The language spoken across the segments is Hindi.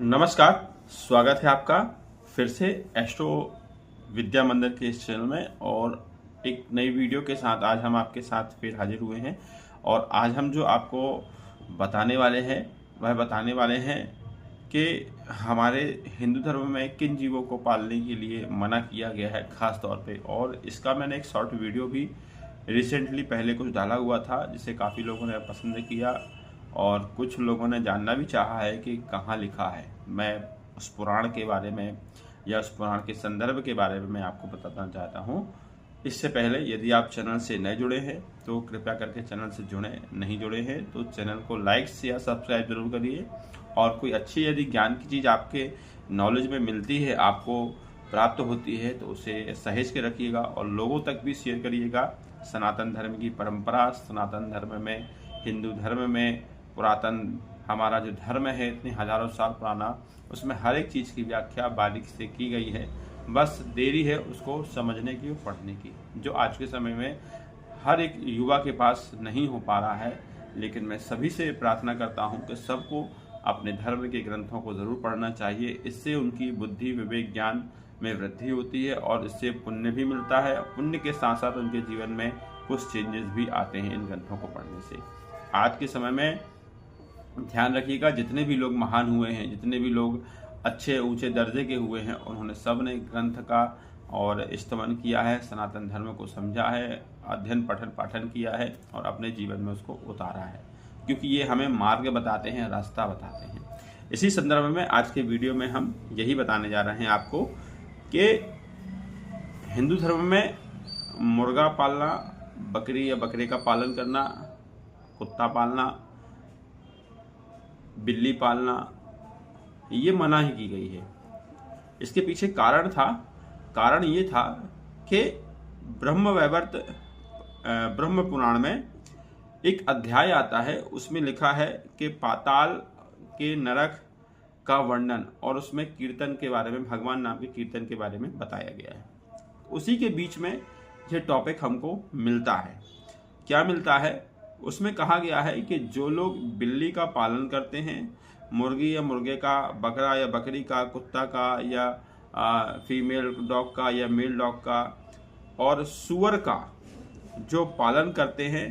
नमस्कार। स्वागत है आपका फिर से एस्ट्रो विद्या मंदिर के इस चैनल में और एक नई वीडियो के साथ आज हम आपके साथ फिर हाजिर हुए हैं। और आज हम जो आपको बताने वाले हैं वह बताने वाले हैं कि हमारे हिंदू धर्म में किन जीवों को पालने के लिए मना किया गया है खास तौर पे। और इसका मैंने एक शॉर्ट वीडियो भी रिसेंटली पहले कुछ डाला हुआ था जिसे काफ़ी लोगों ने पसंद किया और कुछ लोगों ने जानना भी चाहा है कि कहाँ लिखा है। मैं उस पुराण के बारे में या उस पुराण के संदर्भ के बारे में मैं आपको बताना चाहता हूँ। इससे पहले यदि आप चैनल से नए जुड़े हैं तो कृपया करके चैनल से जुड़ें, नहीं जुड़े हैं तो चैनल को लाइक या सब्सक्राइब जरूर करिए। और कोई अच्छी यदि ज्ञान की चीज़ आपके नॉलेज में मिलती है, आपको प्राप्त होती है, तो उसे सहेज के रखिएगा और लोगों तक भी शेयर करिएगा। सनातन धर्म की परंपरा, सनातन धर्म में, हिंदू धर्म में, पुरातन हमारा जो धर्म है इतने हजारों साल पुराना, उसमें हर एक चीज़ की व्याख्या बारीक से की गई है। बस देरी है उसको समझने की और पढ़ने की, जो आज के समय में हर एक युवा के पास नहीं हो पा रहा है। लेकिन मैं सभी से प्रार्थना करता हूं कि सबको अपने धर्म के ग्रंथों को ज़रूर पढ़ना चाहिए। इससे उनकी बुद्धि, विवेक, ज्ञान में वृद्धि होती है और इससे पुण्य भी मिलता है। पुण्य के साथ साथ उनके जीवन में कुछ चेंजेस भी आते हैं इन ग्रंथों को पढ़ने से। आज के समय में ध्यान रखिएगा, जितने भी लोग महान हुए हैं, जितने भी लोग अच्छे ऊंचे दर्जे के हुए हैं, उन्होंने सब ने ग्रंथ का और स्तमन किया है, सनातन धर्म को समझा है, अध्ययन पठन पाठन किया है और अपने जीवन में उसको उतारा है, क्योंकि ये हमें मार्ग बताते हैं, रास्ता बताते हैं। इसी संदर्भ में आज के वीडियो में हम यही बताने जा रहे हैं आपको कि हिंदू धर्म में मुर्गा पालना, बकरी या बकरे का पालन करना, कुत्ता पालना, बिल्ली पालना, ये मना ही की गई है। इसके पीछे कारण ये था कि ब्रह्मवैवर्त ब्रह्म पुराण में एक अध्याय आता है, उसमें लिखा है कि पाताल के नरक का वर्णन और उसमें कीर्तन के बारे में, भगवान नाम के कीर्तन के बारे में बताया गया है। उसी के बीच में ये टॉपिक हमको मिलता है। क्या मिलता है? उसमें कहा गया है कि जो लोग बिल्ली का पालन करते हैं, मुर्गी या मुर्गे का, बकरा या बकरी का, कुत्ता का या फीमेल डॉग का या मेल डॉग का और सूअर का जो पालन करते हैं,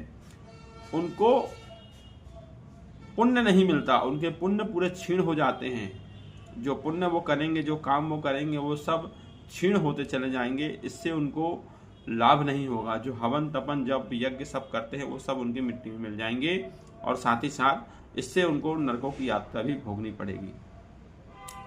उनको पुण्य नहीं मिलता। उनके पुण्य पूरे क्षीण हो जाते हैं। जो पुण्य वो करेंगे, जो काम वो करेंगे, वो सब क्षीण होते चले जाएंगे। इससे उनको लाभ नहीं होगा। जो हवन तपन जप यज्ञ सब करते हैं वो सब उनकी मिट्टी में मिल जाएंगे और साथ ही साथ इससे उनको नरकों की यात्रा भी भोगनी पड़ेगी।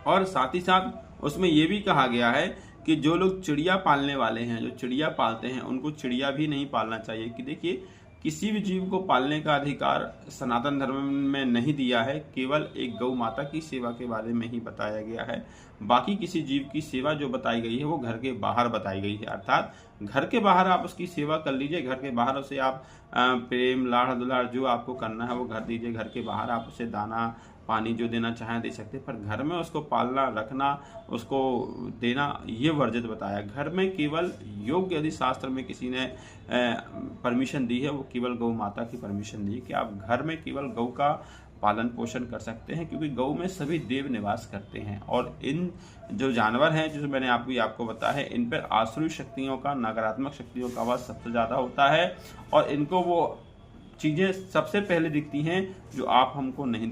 और साथ ही साथ उसमें ये भी कहा गया है कि जो लोग चिड़िया पालने वाले हैं, जो चिड़िया पालते हैं, उनको चिड़िया भी नहीं पालना चाहिए। कि देखिए, किसी भी जीव को पालने का अधिकार सनातन धर्म में नहीं दिया है। केवल एक गौ माता की सेवा के बारे में ही बताया गया है। बाकी किसी जीव की सेवा जो बताई गई है वो घर के बाहर बताई गई है। अर्थात घर के बाहर आप उसकी सेवा कर लीजिए, घर के बाहर उसे आप प्रेम, लाड़ दुलार जो आपको करना है वो कर दीजिए। घर के बाहर आप उसे दाना पानी जो देना चाहें दे सकते, पर घर में उसको पालना, रखना, उसको देना, ये वर्जित बताया। घर में केवल योग्य यदि शास्त्र में किसी ने परमिशन दी है, वो केवल गौ माता की परमिशन दी है कि आप घर में केवल गौ का पालन पोषण कर सकते हैं, क्योंकि गौ में सभी देव निवास करते हैं। और इन जो जानवर हैं, जो मैंने आपको बताया है, इन पर आसुरी शक्तियों का, नकारात्मक शक्तियों का आवाज सबसे ज़्यादा होता है और इनको वो चीज़ें सबसे पहले दिखती हैं जो आप हमको नहीं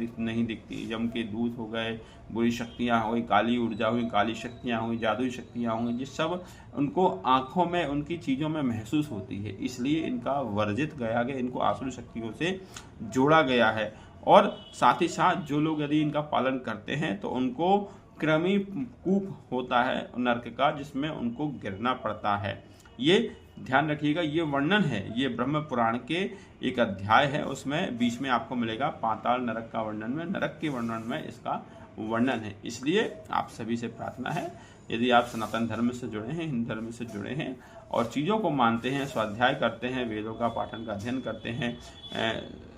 दिखती। यम के दूत हो गए, बुरी शक्तियाँ हो गई, काली ऊर्जा हुई, काली शक्तियाँ हुई, जादुई शक्तियाँ होंगी, ये सब उनको आँखों में, उनकी चीज़ों में महसूस होती है। इसलिए इनका वर्जित गया गया, इनको आसुरी शक्तियों से जोड़ा गया है। और साथ ही साथ जो लोग यदि इनका पालन करते हैं तो उनको क्रमी कूप होता है नरक का, जिसमें उनको गिरना पड़ता है। ये ध्यान रखिएगा, ये वर्णन है, ये ब्रह्म पुराण के एक अध्याय है, उसमें बीच में आपको मिलेगा पाताल नरक का वर्णन में, नरक के वर्णन में इसका वर्णन है। इसलिए आप सभी से प्रार्थना है, यदि आप सनातन धर्म से जुड़े हैं, हिंदू धर्म से जुड़े हैं और चीज़ों को मानते हैं, स्वाध्याय करते हैं, वेदों का पाठन का अध्ययन करते हैं,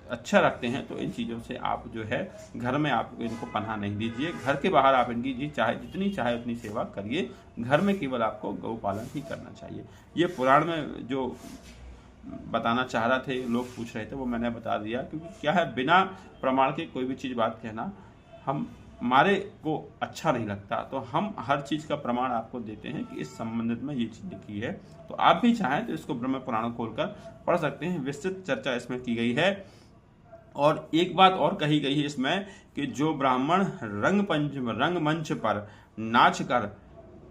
अच्छा रखते हैं, तो इन चीज़ों से आप जो है घर में आप इनको पनाह नहीं दीजिए। घर के बाहर आप इनकी जितनी चाहे उतनी सेवा करिए। घर में केवल आपको गौ पालन ही करना चाहिए। ये पुराण में जो बताना चाह रहा थे, लोग पूछ रहे थे, वो मैंने बता दिया। क्योंकि क्या है, बिना प्रमाण के कोई भी चीज़ बात कहना हम हमारे को अच्छा नहीं लगता, तो हम हर चीज़ का प्रमाण आपको देते हैं कि इस संबंधित में ये चीज़ लिखी है। तो आप भी चाहें तो इसको ब्रह्म पुराण खोलकर पढ़ सकते हैं, विस्तृत चर्चा इसमें की गई है। और एक बात और कही गई है इसमें कि जो ब्राह्मण रंगमंच पर नाच कर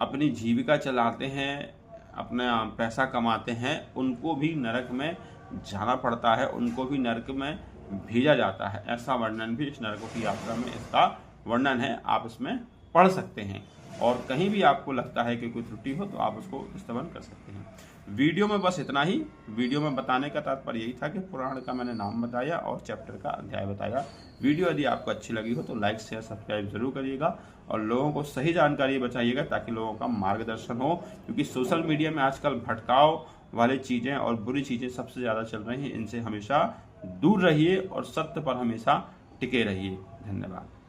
अपनी जीविका चलाते हैं, अपना पैसा कमाते हैं, उनको भी नरक में जाना पड़ता है, उनको भी नरक में भेजा जाता है। ऐसा वर्णन भी इस नरकों की यात्रा में इसका वर्णन है, आप इसमें पढ़ सकते हैं। और कहीं भी आपको लगता है कि कोई त्रुटि हो तो आप उसको स्तवन कर सकते हैं। वीडियो में बस इतना ही। वीडियो में बताने का तात्पर्य यही था कि पुराण का मैंने नाम बताया और चैप्टर का अध्याय बताया। वीडियो यदि आपको अच्छी लगी हो तो लाइक शेयर सब्सक्राइब जरूर करिएगा और लोगों को सही जानकारी बताइएगा ताकि लोगों का मार्गदर्शन हो, क्योंकि सोशल मीडिया में आजकल भटकाव वाली चीज़ें और बुरी चीज़ें सबसे ज़्यादा चल रही हैं। इनसे हमेशा दूर रहिए और सत्य पर हमेशा टिके रहिए। धन्यवाद।